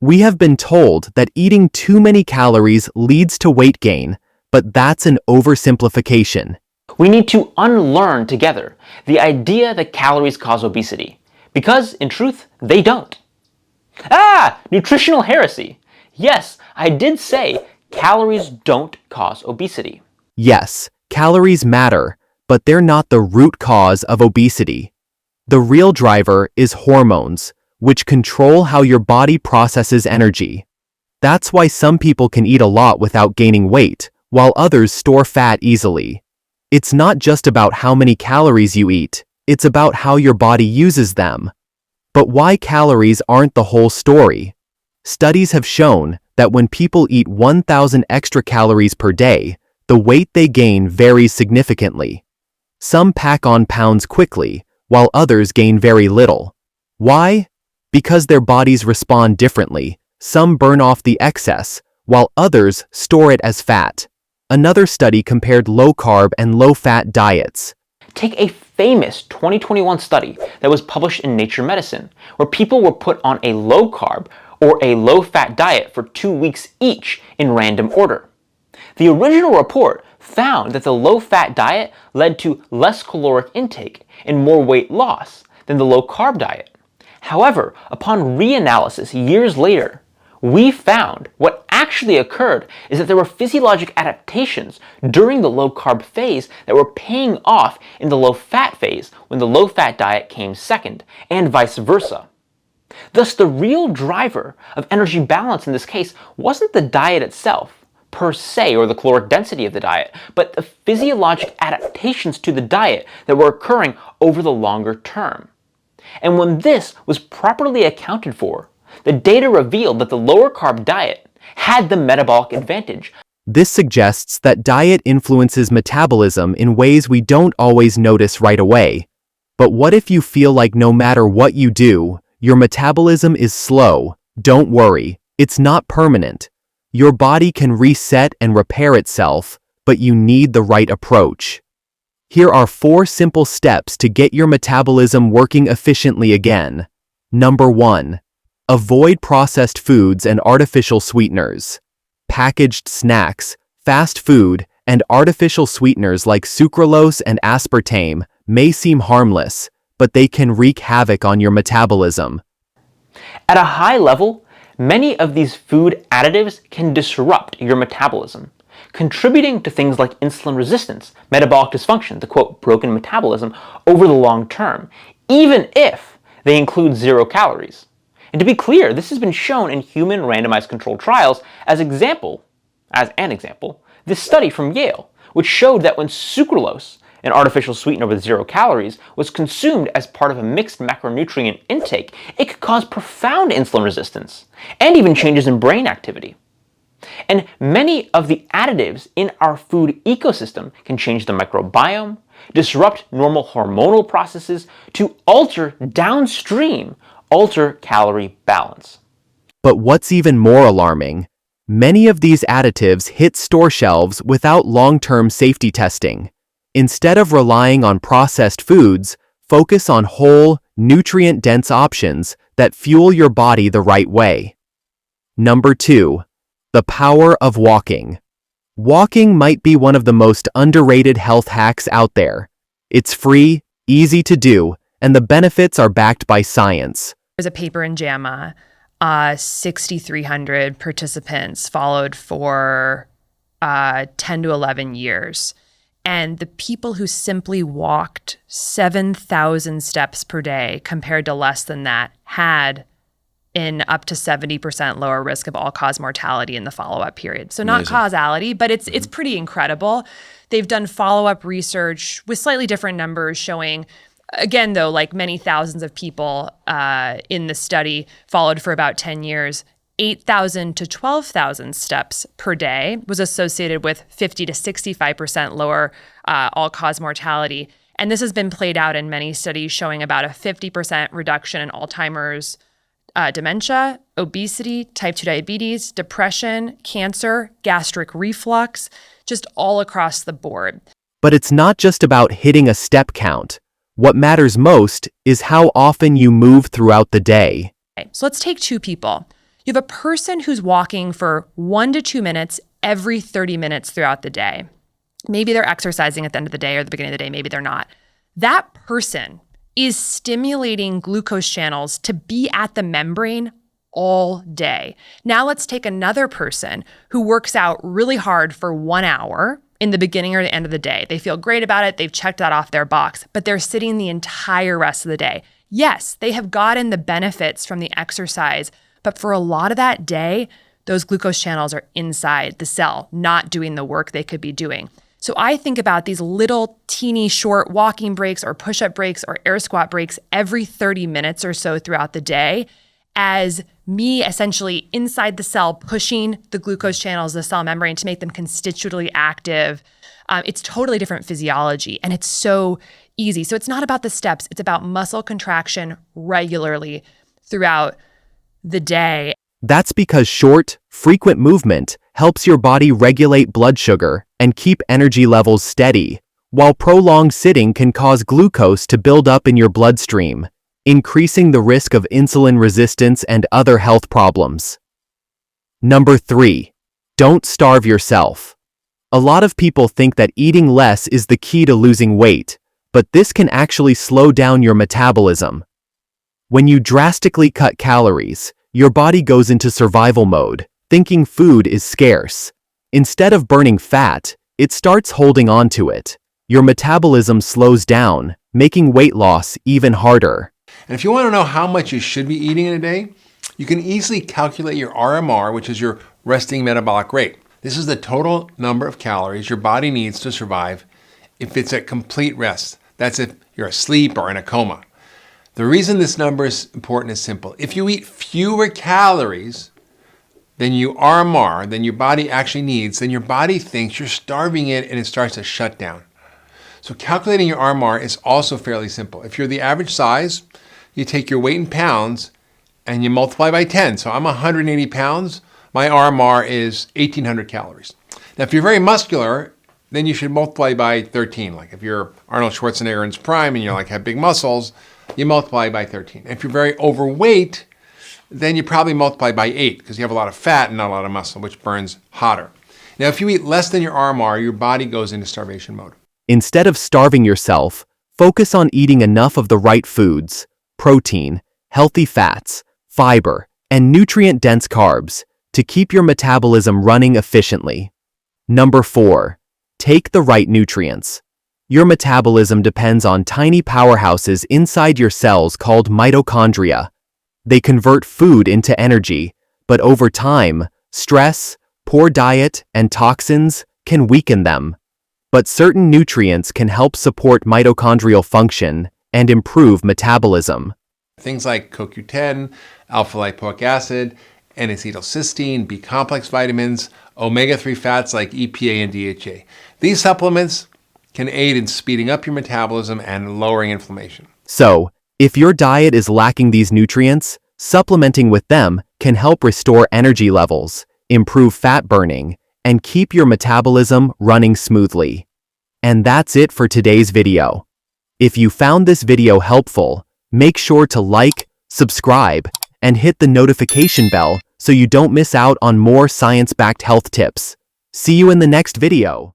We have been told that eating too many calories leads to weight gain, but that's an oversimplification. We need to unlearn together the idea that calories cause obesity, because in truth, they don't. Nutritional heresy. Yes, I did say calories don't cause obesity. Yes, calories matter, but they're not the root cause of obesity. The real driver is hormones, which control how your body processes energy. That's why some people can eat a lot without gaining weight, while others store fat easily. It's not just about how many calories you eat, it's about how your body uses them. But why calories aren't the whole story? Studies have shown that when people eat 1,000 extra calories per day, the weight they gain varies significantly. Some pack on pounds quickly, while others gain very little. Why? Because their bodies respond differently. Some burn off the excess, while others store it as fat. Another study compared low-carb and low-fat diets. Take a famous 2021 study that was published in Nature Medicine, where people were put on a low-carb or a low-fat diet for 2 weeks each in random order. The original report found that the low-fat diet led to less caloric intake and more weight loss than the low-carb diet. However, upon reanalysis years later, we found what actually occurred is that there were physiologic adaptations during the low-carb phase that were paying off in the low-fat phase when the low-fat diet came second, and vice versa. Thus, the real driver of energy balance in this case wasn't the diet itself, per se, or the caloric density of the diet, but the physiologic adaptations to the diet that were occurring over the longer term. And when this was properly accounted for, the data revealed that the lower carb diet had the metabolic advantage. This suggests that diet influences metabolism in ways we don't always notice right away. But what if you feel like no matter what you do, your metabolism is slow? Don't worry, it's not permanent. Your body can reset and repair itself, but you need the right approach. Here are 4 simple steps to get your metabolism working efficiently again. Number 1. Avoid processed foods and artificial sweeteners. Packaged snacks, fast food, and artificial sweeteners like sucralose and aspartame may seem harmless, but they can wreak havoc on your metabolism. At a high level, many of these food additives can disrupt your metabolism, contributing to things like insulin resistance, metabolic dysfunction, the quote, broken metabolism, over the long term, even if they include 0 calories. And to be clear, this has been shown in human randomized controlled trials as an example, this study from Yale, which showed that when sucralose, an artificial sweetener with 0 calories, was consumed as part of a mixed macronutrient intake, it could cause profound insulin resistance and even changes in brain activity. And many of the additives in our food ecosystem can change the microbiome, disrupt normal hormonal processes to alter calorie balance. But what's even more alarming, many of these additives hit store shelves without long-term safety testing. Instead of relying on processed foods, focus on whole, nutrient-dense options that fuel your body the right way. Number 2. The power of walking. Walking might be one of the most underrated health hacks out there. It's free, easy to do, and the benefits are backed by science. There's a paper in JAMA, 6,300 participants followed for 10 to 11 years. And the people who simply walked 7,000 steps per day compared to less than that had an up to 70% lower risk of all-cause mortality in the follow-up period. So not causality, but it's pretty incredible. They've done follow-up research with slightly different numbers showing, again, though, like many thousands of people in the study followed for about 10 years, 8,000 to 12,000 steps per day was associated with 50 to 65% lower all-cause mortality. And this has been played out in many studies showing about a 50% reduction in Alzheimer's, dementia, obesity, type 2 diabetes, depression, cancer, gastric reflux, just all across the board. But it's not just about hitting a step count. What matters most is how often you move throughout the day. Okay, so let's take 2 people. You have a person who's walking for 1 to 2 minutes every 30 minutes throughout the day. Maybe they're exercising at the end of the day or the beginning of the day, maybe they're not. That person is stimulating glucose channels to be at the membrane all day. Now let's take another person who works out really hard for 1 hour in the beginning or the end of the day. They feel great about it. They've checked that off their box, but they're sitting the entire rest of the day. Yes, they have gotten the benefits from the exercise, but for a lot of that day, those glucose channels are inside the cell, not doing the work they could be doing. So I think about these little teeny short walking breaks or push-up breaks or air squat breaks every 30 minutes or so throughout the day as me essentially inside the cell pushing the glucose channels, the cell membrane, to make them constitutively active. It's totally different physiology, and it's so easy. So it's not about the steps. It's about muscle contraction regularly throughout the day. That's because short, frequent movement helps your body regulate blood sugar and keep energy levels steady, while prolonged sitting can cause glucose to build up in your bloodstream, increasing the risk of insulin resistance and other health problems. Number 3. Don't starve yourself. A lot of people think that eating less is the key to losing weight, but this can actually slow down your metabolism. When you drastically cut calories, your body goes into survival mode, thinking food is scarce. Instead of burning fat, it starts holding on to it. Your metabolism slows down, making weight loss even harder. And if you want to know how much you should be eating in a day, you can easily calculate your RMR, which is your resting metabolic rate. This is the total number of calories your body needs to survive if it's at complete rest. That's if you're asleep or in a coma. The reason this number is important is simple. If you eat fewer calories than your RMR, than your body actually needs, then your body thinks you're starving it and it starts to shut down. So calculating your RMR is also fairly simple. If you're the average size, you take your weight in pounds and you multiply by 10. So I'm 180 pounds. My RMR is 1,800 calories. Now, if you're very muscular, then you should multiply by 13. Like if you're Arnold Schwarzenegger in his prime and you're have big muscles, you multiply by 13. If you're very overweight, then you probably multiply by 8 because you have a lot of fat and not a lot of muscle, which burns hotter. Now, if you eat less than your RMR, your body goes into starvation mode. Instead of starving yourself, focus on eating enough of the right foods, protein, healthy fats, fiber, and nutrient-dense carbs to keep your metabolism running efficiently. Number 4. Take the right nutrients. Your metabolism depends on tiny powerhouses inside your cells called mitochondria. They convert food into energy, but over time, stress, poor diet, and toxins can weaken them. But certain nutrients can help support mitochondrial function and improve metabolism. Things like CoQ10, alpha-lipoic acid, N-acetylcysteine, B-complex vitamins, omega-3 fats like EPA and DHA. These supplements can aid in speeding up your metabolism and lowering inflammation. So, if your diet is lacking these nutrients, supplementing with them can help restore energy levels, improve fat burning, and keep your metabolism running smoothly. And that's it for today's video. If you found this video helpful, make sure to like, subscribe, and hit the notification bell so you don't miss out on more science-backed health tips. See you in the next video.